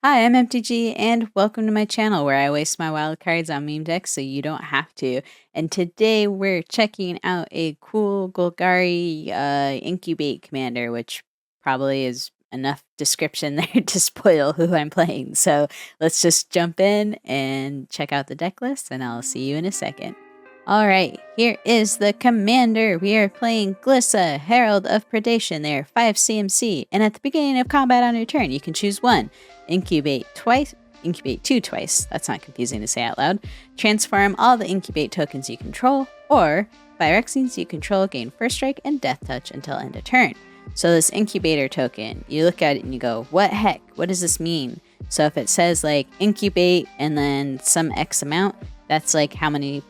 Hi, I'm MTG, and welcome to my channel where I waste my wild cards on meme decks so you don't have to. And today we're checking out a cool Golgari incubate commander, which probably is enough description there to spoil who I'm playing. So let's just jump in and check out the deck list, and I'll see you in a second. Alright, here is the commander. We are playing Glissa, Herald of Predation. They are 5 CMC, and at the beginning of combat on your turn, you can choose one. Incubate 2 twice, that's not confusing to say out loud. Transform all the incubate tokens you control, or Phyrexians you control gain first strike and death touch until end of turn. So this incubator token, you look at it and you go, what heck, what does this mean? So if it says like incubate and then some X amount, that's like how many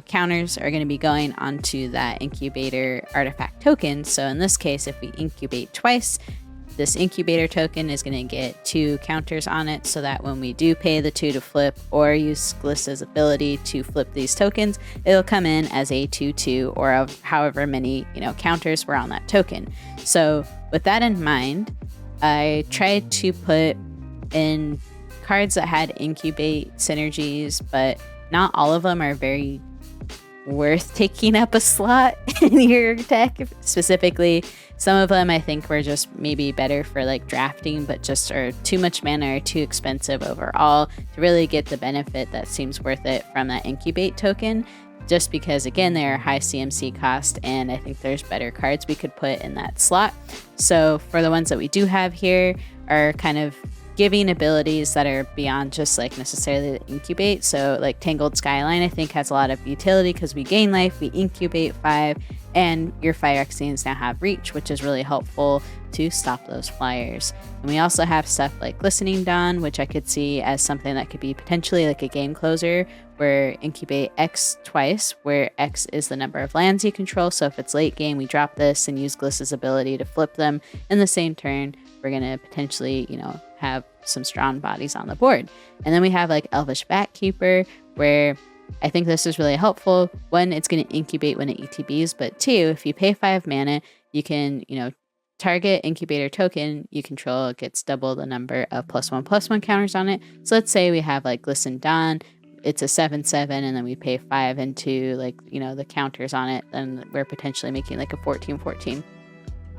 counters are going to be going onto that incubator artifact token. So in this case, if we incubate twice, this incubator token is going to get 2 counters on it, so that when we do pay the 2 to flip or use Glissa's ability to flip these tokens, it'll come in as a 2/2 or of however many counters were on that token. So with that in mind, I tried to put in cards that had incubate synergies, but not all of them are very worth taking up a slot in your deck. Specifically, some of them I think were just maybe better for like drafting, but just are too much mana or too expensive overall to really get the benefit that seems worth it from that incubate token, just because again they are high CMC cost, and I think there's better cards we could put in that slot. So for the ones that we do have here are kind of giving abilities that are beyond just like necessarily the incubate. So like Tangled Skyline I think has a lot of utility because we gain life, we incubate 5, and your Phyrexians now have reach, which is really helpful to stop those flyers. And we also have stuff like Glistening Dawn, which I could see as something that could be potentially like a game closer, where incubate X twice, where X is the number of lands you control. So if it's late game, we drop this and use Glissa's ability to flip them in the same turn. We're going to potentially, have some strong bodies on the board. And then we have like Elvish Backkeeper, where I think this is really helpful. 1, it's going to incubate when it ETBs, but 2, if you pay 5 mana, you can, target incubator token you control gets double the number of +1/+1 counters on it. So let's say we have like Glistening Dawn, it's a 7/7, and then we pay 5 into like, the counters on it, then we're potentially making like a 14/14.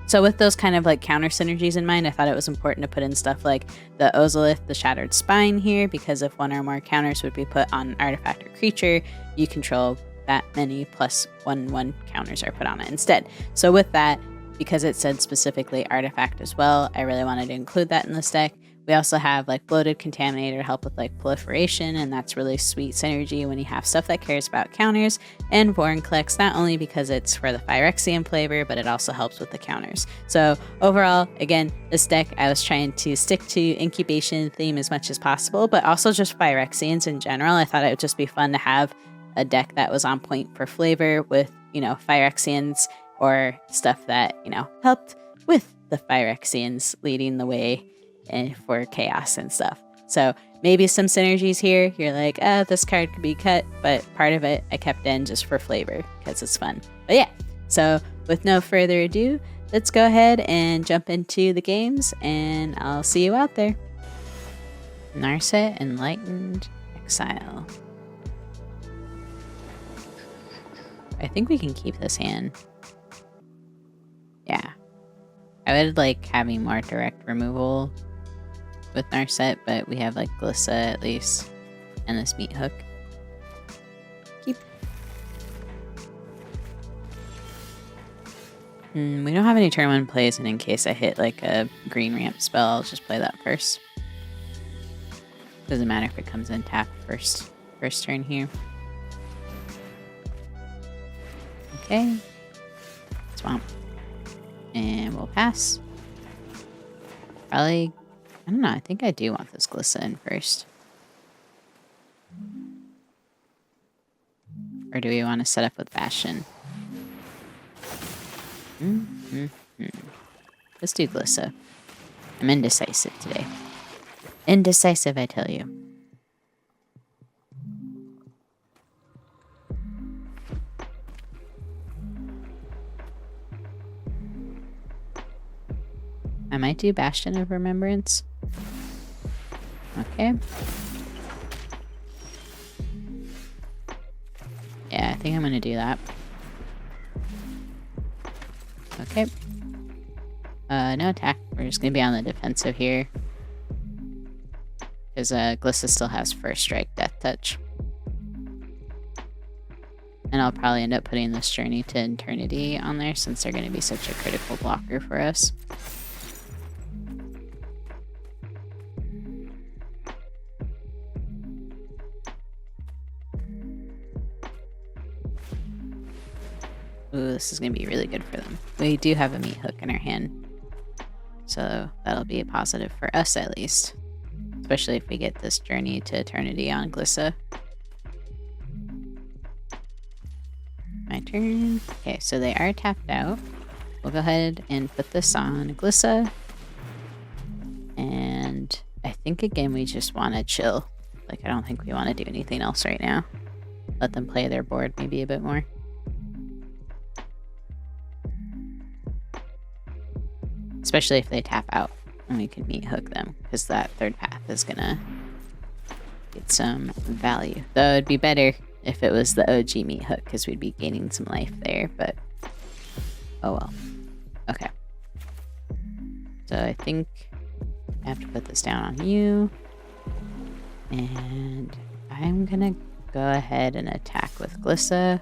So with those kind of like counter synergies in mind, I thought it was important to put in stuff like the Ozolith, the Shattered Spine here, because if 1 or more counters would be put on an artifact or creature, you control that many +1/1 counters are put on it instead. So with that, because it said specifically artifact as well, I really wanted to include that in this deck. We also have like Bloated Contaminator to help with like proliferation, and that's really sweet synergy when you have stuff that cares about counters. And Vorinclex, not only because it's for the Phyrexian flavor, but it also helps with the counters. So overall, again, this deck, I was trying to stick to incubation theme as much as possible, but also just Phyrexians in general. I thought it would just be fun to have a deck that was on point for flavor with, Phyrexians or stuff that, helped with the Phyrexians leading the way and for chaos and stuff. So maybe some synergies here. You're like, this card could be cut, but part of it I kept in just for flavor because it's fun. But yeah, so with no further ado, let's go ahead and jump into the games, and I'll see you out there. Narset, Enlightened, Exile. I think we can keep this hand. Yeah. I would like having more direct removal with Narset, but we have like Glissa at least, and this Meat Hook. Keep. We don't have any turn 1 plays, and in case I hit like a green ramp spell, I'll just play that first. Doesn't matter if it comes in tap first turn here. Okay. Swamp. And we'll pass. Probably, I don't know, I think I do want this Glissa in first. Or do we want to set up with Bastion? Let's do Glissa. I'm indecisive today. Indecisive, I tell you. I might do Bastion of Remembrance. Okay. Yeah, I think I'm gonna do that. Okay. No attack. We're just gonna be on the defensive here. Because Glissa still has first strike, death touch. And I'll probably end up putting this Journey to Eternity on there since they're gonna be such a critical blocker for us. Ooh, this is going to be really good for them. We do have a meat hook in our hand, so that'll be a positive for us at least. Especially if we get this Journey to Eternity on Glissa. My turn. Okay, so they are tapped out. We'll go ahead and put this on Glissa. And I think again we just want to chill. Like, I don't think we want to do anything else right now. Let them play their board maybe a bit more. Especially if they tap out, and we can meat hook them, because that third path is gonna get some value. Though it'd be better if it was the OG meat hook, because we'd be gaining some life there, but oh well. Okay. So I think I have to put this down on you. And I'm gonna go ahead and attack with Glissa.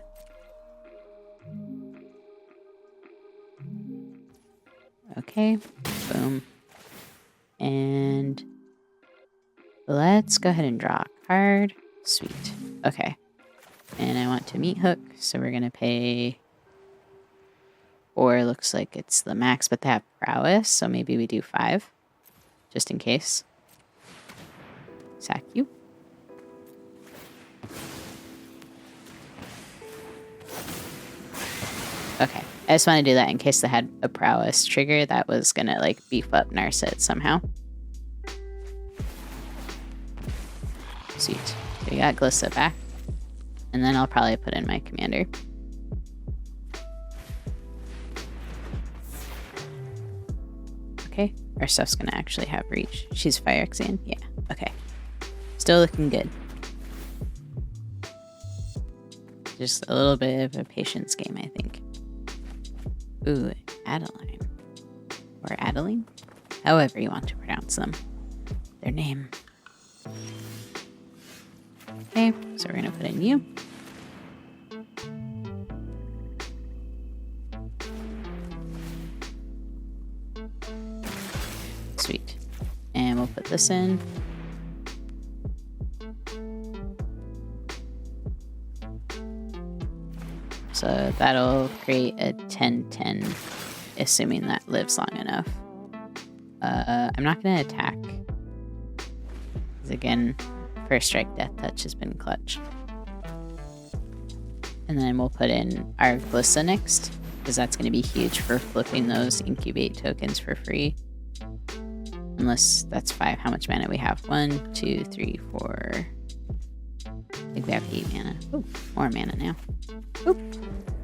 Okay, boom. And let's go ahead and draw a card. Sweet. Okay. And I want to meat hook, so we're gonna pay 4. Looks like it's the max, but they have prowess, so maybe we do 5. Just in case. Sack you. Okay. I just want to do that in case they had a prowess trigger that was gonna like beef up Narset somehow. Sweet. So we got Glissa back. And then I'll probably put in my commander. Okay. Our stuff's gonna actually have reach. She's Phyrexian. Yeah. Okay. Still looking good. Just a little bit of a patience game, I think. Ooh, Adeline. Or Adeline? However you want to pronounce them. Their name. Okay, so we're gonna put in you. Sweet. And we'll put this in. So that'll create a 10-10, assuming that lives long enough. I'm not going to attack. Because again, first strike death touch has been clutch. And then we'll put in our Glissa next, because that's going to be huge for flipping those incubate tokens for free. Unless that's 5. How much mana we have? 1, 2, 3, 4. I think we have 8 mana. Ooh, more mana now. Oop.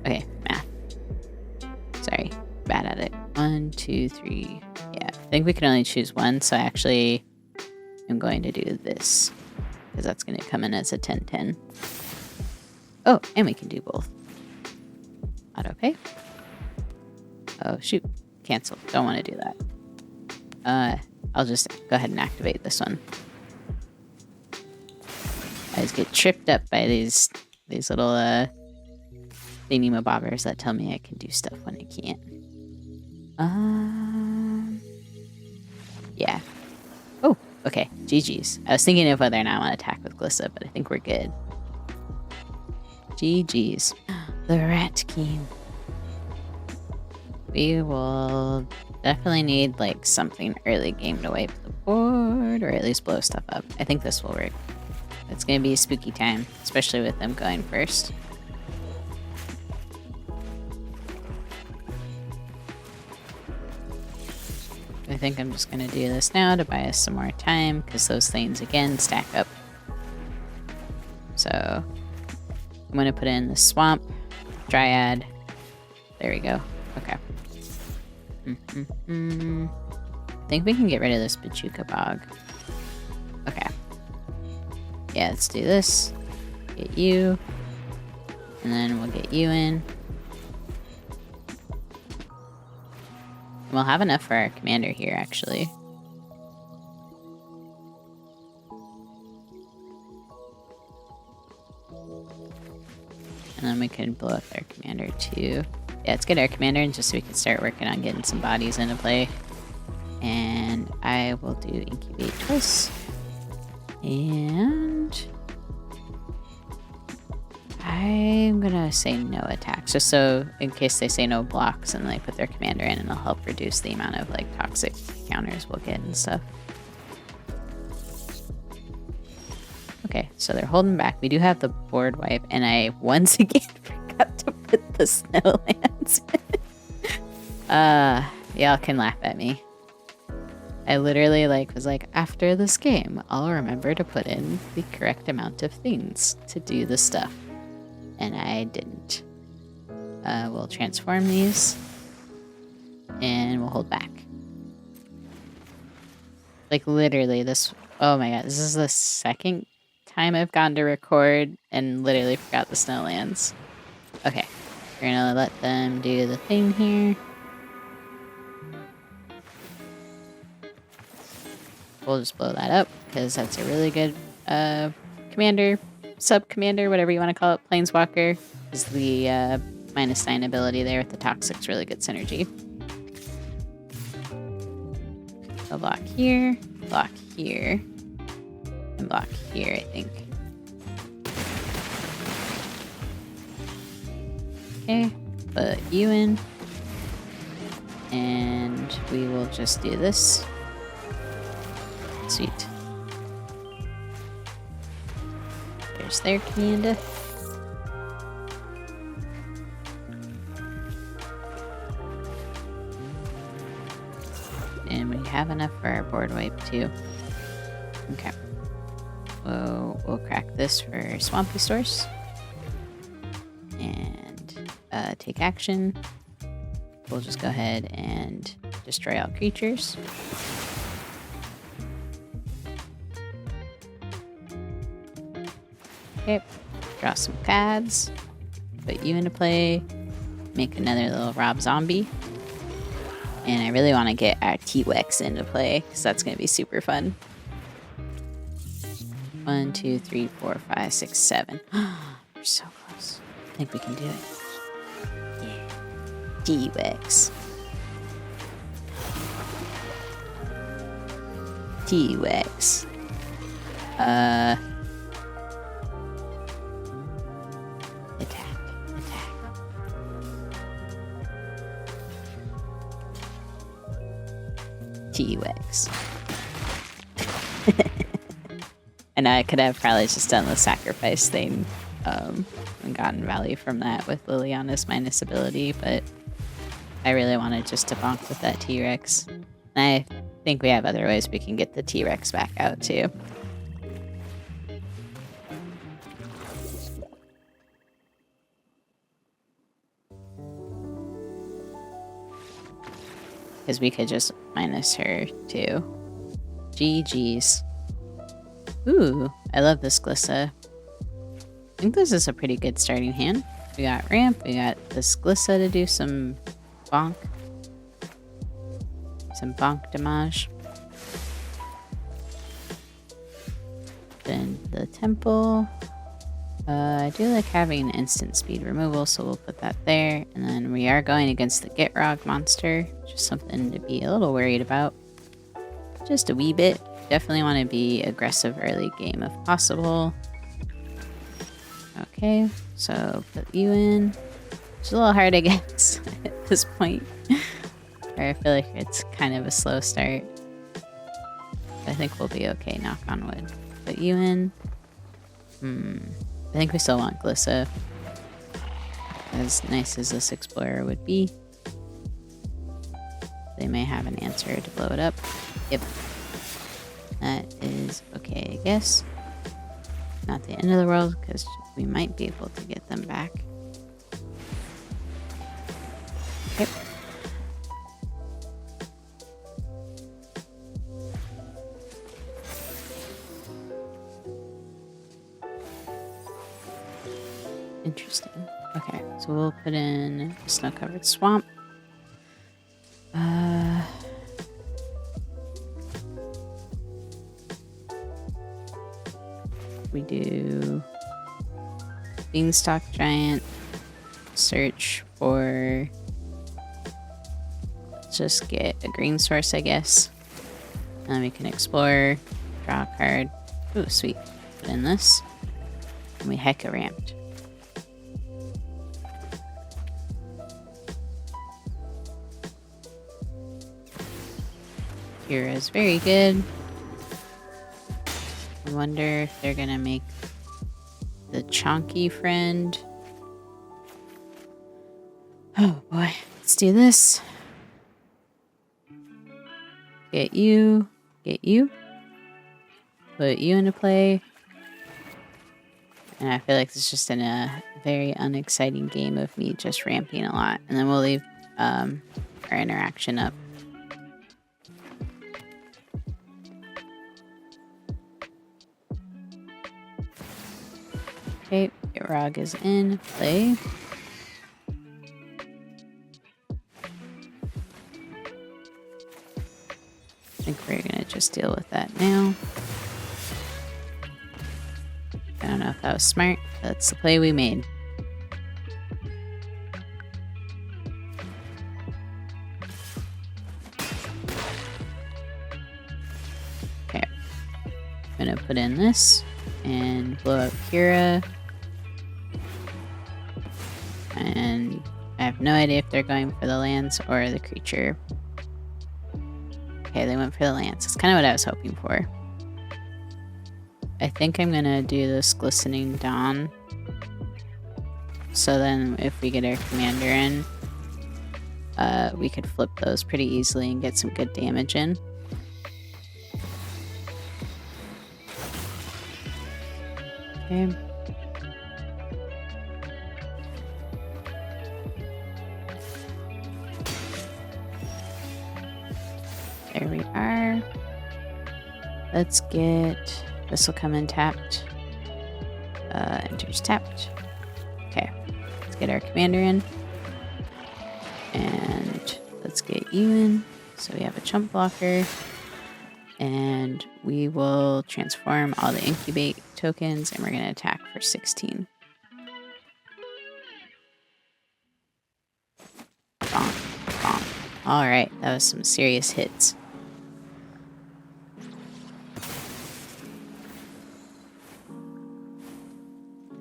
Okay, math. Sorry, bad at it. 1, 2, 3. Yeah, I think we can only choose 1, so actually I'm going to do this. Because that's going to come in as a 10-10. Oh, and we can do both. Auto pay. Oh, shoot. Cancel. Don't want to do that. I'll just go ahead and activate this one. I just get tripped up by these little thingy-mabobbers that tell me I can do stuff when I can't. Yeah. Oh, okay. GG's. I was thinking of whether or not I want to attack with Glissa, but I think we're good. GG's. The Rat King. We will definitely need like something early game to wipe the board, or at least blow stuff up. I think this will work. It's gonna be a spooky time, especially with them going first. I think I'm just gonna do this now to buy us some more time, because those things again stack up. So I'm gonna put in the swamp, dryad. There we go. Okay. I think we can get rid of this Bajuka Bog. Okay. Yeah, let's do this. Get you. And then we'll get you in. And we'll have enough for our commander here, actually. And then we can blow up their commander too. Yeah, let's get our commander in just so we can start working on getting some bodies into play. And I will do incubate twice. And I'm gonna say no attacks, just so in case they say no blocks and they put their commander in, and it'll help reduce the amount of like toxic counters we'll get and stuff. Okay, so they're holding back. We do have the board wipe, and I once again forgot to put the snowlands in. Y'all can laugh at me. I literally was like, after this game, I'll remember to put in the correct amount of things to do the stuff. And I didn't. We'll transform these, and we'll hold back. Like literally this, oh my god, this is the second time I've gone to record and literally forgot the snowlands. Okay, we're gonna let them do the thing here. We'll just blow that up because that's a really good commander, sub-commander, whatever you want to call it. Planeswalker is the -9 ability there with the Toxic's really good synergy. So block here, and block here, I think. Okay, put you in. And we will just do this. Sweet. There's their commander. And we have enough for our board wipe too. Okay. We'll crack this for Swampy Source. And take action. We'll just go ahead and destroy all creatures. Okay, draw some cards, put you into play, make another little Rob Zombie. And I really want to get our T-Wex into play, because that's going to be super fun. 1, 2, 3, 4, 5, 6, 7. We're so close. I think we can do it. Yeah. T-Wex. T-Wex. T-Wex. And I could have probably just done the sacrifice thing and gotten value from that with Liliana's minus ability, but I really wanted just to bonk with that T-Rex. And I think we have other ways we can get the T-Rex back out too. Because we could just minus her too. GG's. Ooh, I love this Glissa. I think this is a pretty good starting hand. We got ramp, we got this Glissa to do some bonk. Some bonk damage. Then the temple. I do like having instant speed removal, so we'll put that there. And then we are going against the Gitrog monster, just something to be a little worried about. Just a wee bit. Definitely want to be aggressive early game if possible. Okay, so put you in. It's a little hard against at this point. Or I feel like it's kind of a slow start. I think we'll be okay, knock on wood. Put you in. I think we still want Glissa. As nice as this Explorer would be. They may have an answer to blow it up. Yep. That is okay, I guess. Not the end of the world, because we might be able to get them back. Okay. Interesting. Okay, so we'll put in snow-covered swamp. We do beanstalk giant. Search for. Let's just get a green source, I guess. And then we can explore, draw a card. Ooh, sweet. Put in this. And we hecka ramped. Kira's very good. I wonder if they're gonna make the chonky friend. Oh boy, let's do this. Get you, put you into play. And I feel like it's just in a very unexciting game of me just ramping a lot. And then we'll leave our interaction up. Okay, Rog is in play. I think we're gonna just deal with that now. I don't know if that was smart, but that's the play we made. Okay, I'm gonna put in this and blow up Kira. And I have no idea if they're going for the lance or the creature. Okay, they went for the lance. It's kind of what I was hoping for. I think I'm gonna do this glistening dawn. So then if we get our commander in, we could flip those pretty easily and get some good damage in. Okay. There we are. Let's get... This will come in tapped. Enters tapped. Okay. Let's get our commander in. And let's get you in. So we have a chump blocker. And we will transform all the incubate tokens and we're going to attack for 16. Bonk, bonk. Alright, that was some serious hits.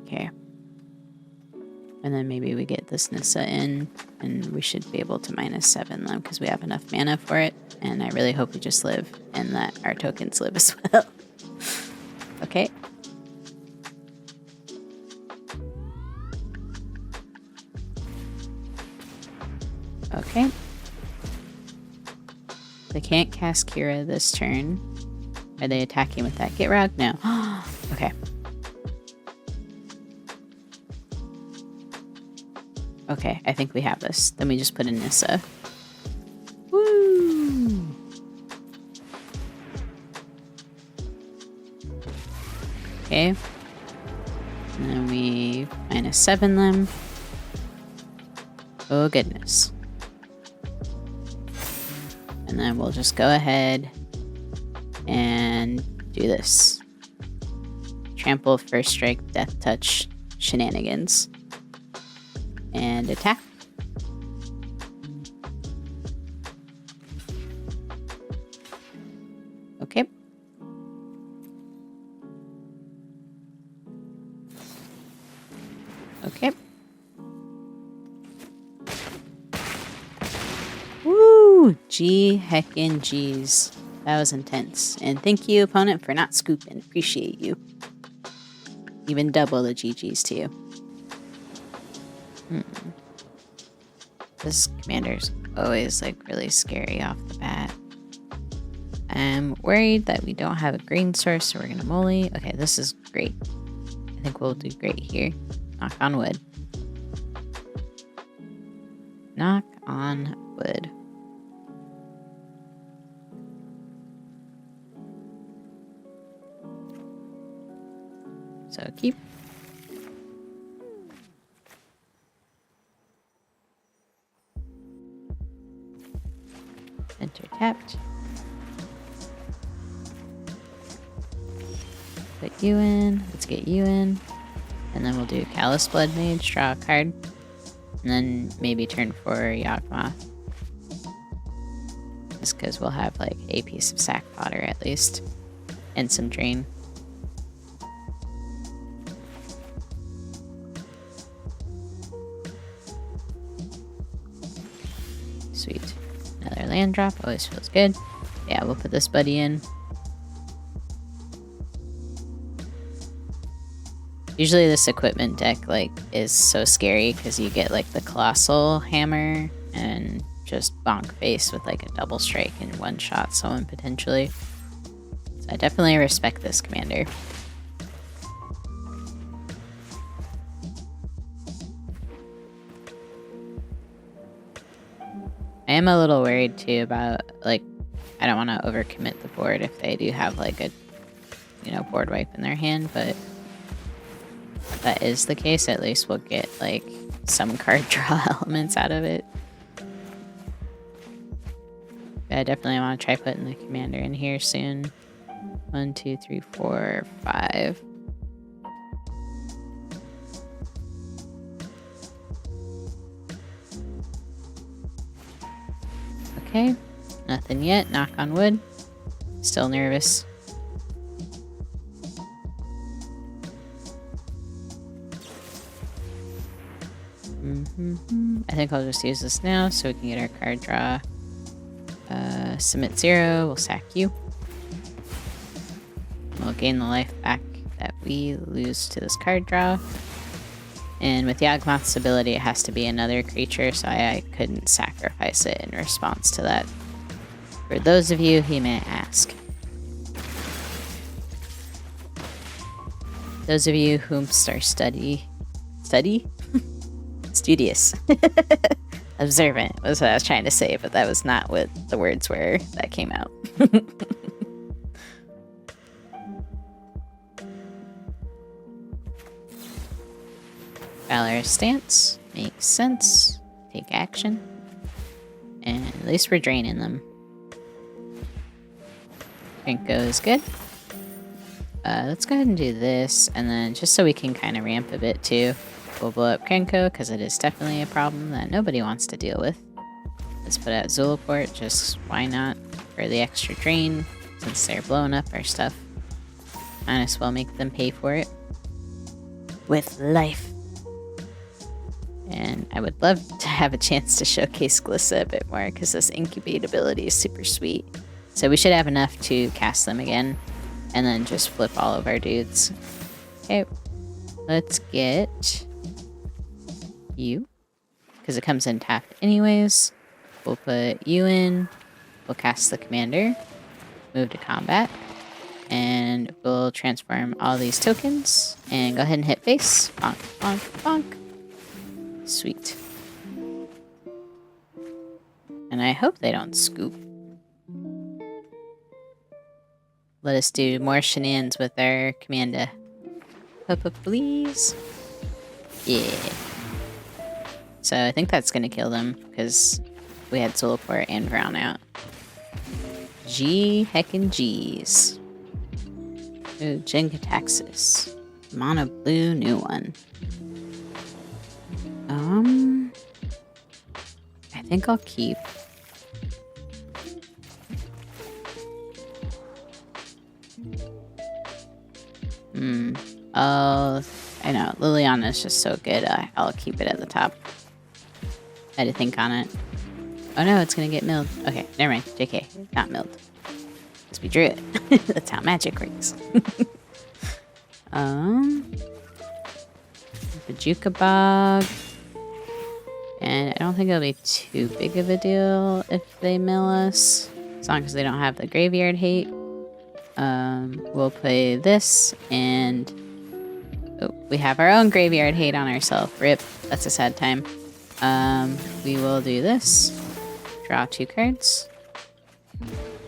Okay. And then maybe we get this Nissa in, and we should be able to -7 them because we have enough mana for it. And I really hope we just live and that our tokens live as well. Okay. Okay. They can't cast Kira this turn. Are they attacking with that Get Rog? No. Okay. Okay, I think we have this. Then we just put in Nissa. Woo! Okay. And then we -7 them. Oh goodness. And then we'll just go ahead and do this. Trample, first strike, death touch, shenanigans. And attack. Okay. Okay. Woo! G heckin' G's. That was intense. And thank you, opponent, for not scooping. Appreciate you. Even double the GG's to you. This commander's always like really scary off the bat. I'm worried that we don't have a green source, so we're gonna moly. Okay, this is great. I think we'll do great here. Knock on wood. Knock on wood. So keep. tapped. Put you in. Let's get you in. And then we'll do Callous Blood Mage, draw a card. And then maybe turn 4 Yawgmoth. Just because we'll have like a piece of sack fodder at least. And some drain. Sweet. Another land drop, always feels good. Yeah, we'll put this buddy in. Usually this equipment deck like is so scary because you get like the Colossal Hammer and just bonk face with like a double strike and one shot someone potentially. So I definitely respect this commander. I am a little worried too about like I don't want to overcommit the board if they do have like a board wipe in their hand, but if that is the case, at least we'll get like some card draw elements out of it. I definitely want to try putting the commander in here soon. 1, 2, 3, 4, 5. Okay, nothing yet, knock on wood. Still nervous. I think I'll just use this now so we can get our card draw. Submit 0, we'll sack you. We'll gain the life back that we lose to this card draw. And with Yawgmoth's ability, it has to be another creature, so I couldn't sacrifice it in response to that. For those of you who may ask. Those of you whom are studious. Observant was what I was trying to say, but that was not what the words were that came out. Valorous Stance makes sense. Take action. And at least we're draining them. Krenko is good. Let's go ahead and do this, and then just so we can kind of ramp a bit too, we'll blow up Krenko, because it is definitely a problem that nobody wants to deal with. Let's put out Zulaport, just why not, for the extra drain, since they're blowing up our stuff. Might as well make them pay for it. With life. And I would love to have a chance to showcase Glissa a bit more, because this incubate ability is super sweet. So we should have enough to cast them again, and then just flip all of our dudes. Okay, let's get you, because it comes in tapped anyways. We'll put you in, we'll cast the commander, move to combat, and we'll transform all these tokens, and go ahead and hit face. Bonk, bonk, bonk. Sweet. And I hope they don't scoop. Let us do more shenanigans with our commander. Up, please. Yeah. So I think that's gonna kill them, because we had Zulaport and Drown out. G heckin' G's. Ooh, Jingataxis. Mono blue, new one. I think I'll keep. I know, Liliana is just so good. I'll keep it at the top. I had to think on it. Oh no, it's gonna get milled. Okay, never mind. JK, not milled. Because we drew it. That's how magic works. Bajuka Bog. And I don't think it'll be too big of a deal if they mill us. As long as they don't have the graveyard hate. We'll play this, and we have our own graveyard hate on ourselves. RIP. That's a sad time. We will do this. Draw 2 cards.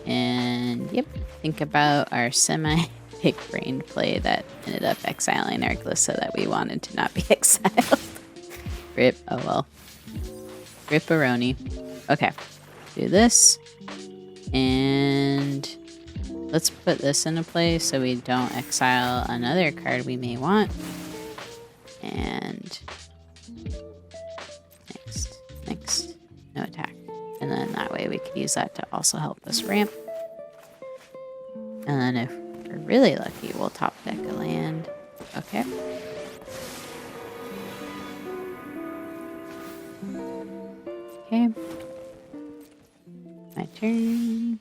And, yep. Think about our semi-big brain play that ended up exiling our Glissa that we wanted to not be exiled. RIP. Oh well. Ripperoni. Okay. Do this. And let's put this into play so we don't exile another card we may want. And next, no attack. And then that way we could use that to also help us ramp. And then if we're really lucky, we'll top deck a land. Okay. Okay. My turn.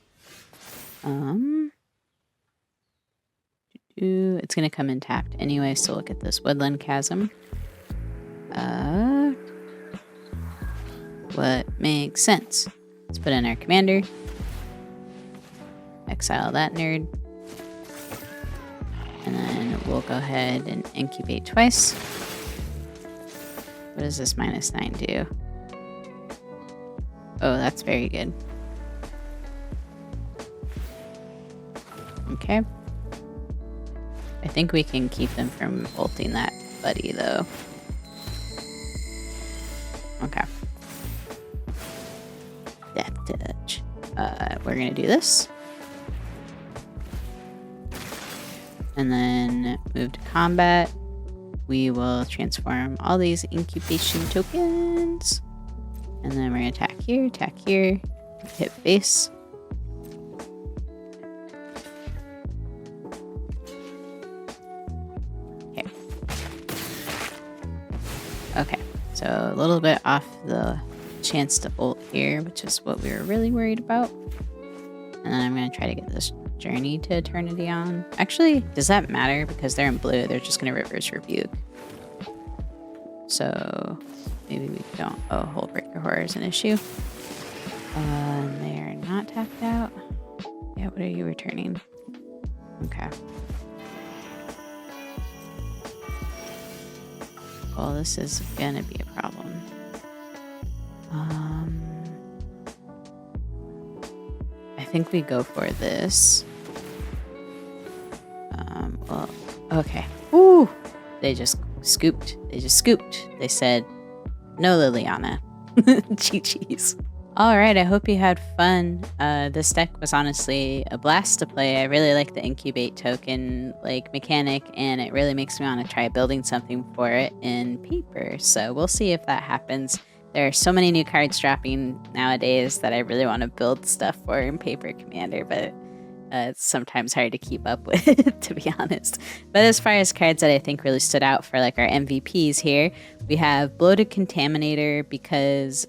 It's gonna come in tapped anyway, so look at this Woodland Chasm. What makes sense? Let's put in our commander. Exile that nerd. And then we'll go ahead and incubate twice. What does this -9 do? Oh, that's very good. Okay. I think we can keep them from bolting that buddy, though. Okay. Death touch. We're gonna do this. And then move to combat. We will transform all these incubation tokens. And then we're gonna attack here, hit face. Okay. Okay, so a little bit off the chance to ult here, which is what we were really worried about. And then I'm gonna try to get this Journey to Eternity on. Actually, does that matter? Because they're in blue, they're just gonna reverse rebuke. So maybe we don't. Oh, Hullbreaker Horror is an issue. They are not tapped out. Yeah, what are you returning? Okay. Well, this is gonna be a problem. I think we go for this. Well, okay. Ooh! They just scooped. They said, no Liliana. GG's. Alright, I hope you had fun. This deck was honestly a blast to play. I really like the incubate token mechanic, and it really makes me want to try building something for it in paper. So we'll see if that happens. There are so many new cards dropping nowadays that I really want to build stuff for in paper Commander, but it's sometimes hard to keep up with, to be honest. But as far as cards that I think really stood out for our MVPs here, we have Bloated Contaminator, because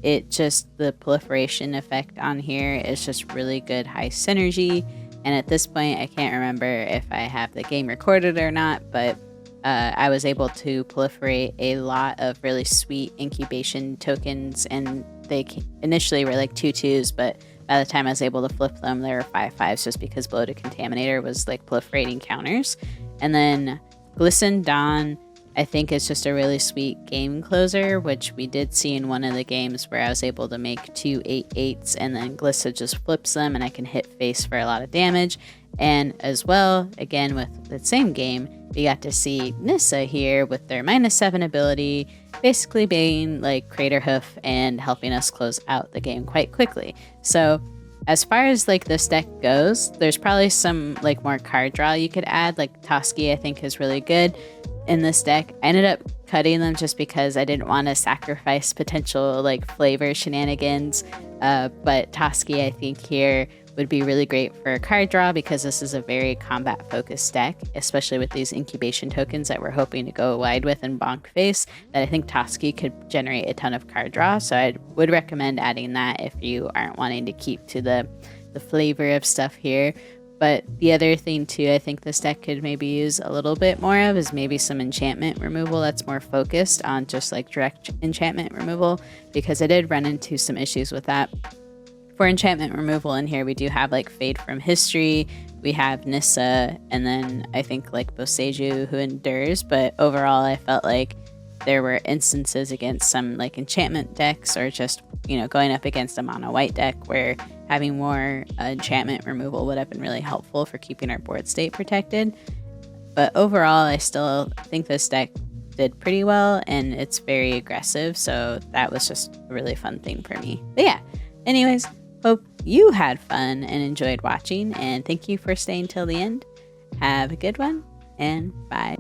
the proliferation effect on here is just really good high synergy. And at this point, I can't remember if I have the game recorded or not, but I was able to proliferate a lot of really sweet incubation tokens, and they initially were 2/2s, but by the time I was able to flip them, they were 5/5s, just because Bloated Contaminator was proliferating counters. And then Glissa Dawn, I think, is just a really sweet game closer, which we did see in one of the games where I was able to make 2 8/8s, and then Glissa just flips them and I can hit face for a lot of damage. And as well, again with the same game, we got to see Nissa here with their -7 ability, basically being Crater Hoof and helping us close out the game quite quickly. So as far as this deck goes, there's probably some more card draw you could add. Toski, I think, is really good in this deck. I ended up cutting them just because I didn't want to sacrifice potential flavor shenanigans. But Toski, I think, here would be really great for a card draw, because this is a very combat focused deck, especially with these incubation tokens that we're hoping to go wide with and bonk face, that I think Toski could generate a ton of card draw. So I would recommend adding that if you aren't wanting to keep to the flavor of stuff here. But the other thing too, I think this deck could maybe use a little bit more of is maybe some enchantment removal that's more focused on just direct enchantment removal, because I did run into some issues with that. For enchantment removal in here, we do have Fade from History, we have Nissa, and then I think Boseiju, who endures. But overall, I felt there were instances against some enchantment decks, or just going up against a mono white deck, where having more enchantment removal would have been really helpful for keeping our board state protected. But overall, I still think this deck did pretty well, and it's very aggressive, so that was just a really fun thing for me. But yeah, anyways, Hope you had fun and enjoyed watching, and thank you for staying till the end. Have a good one, and bye.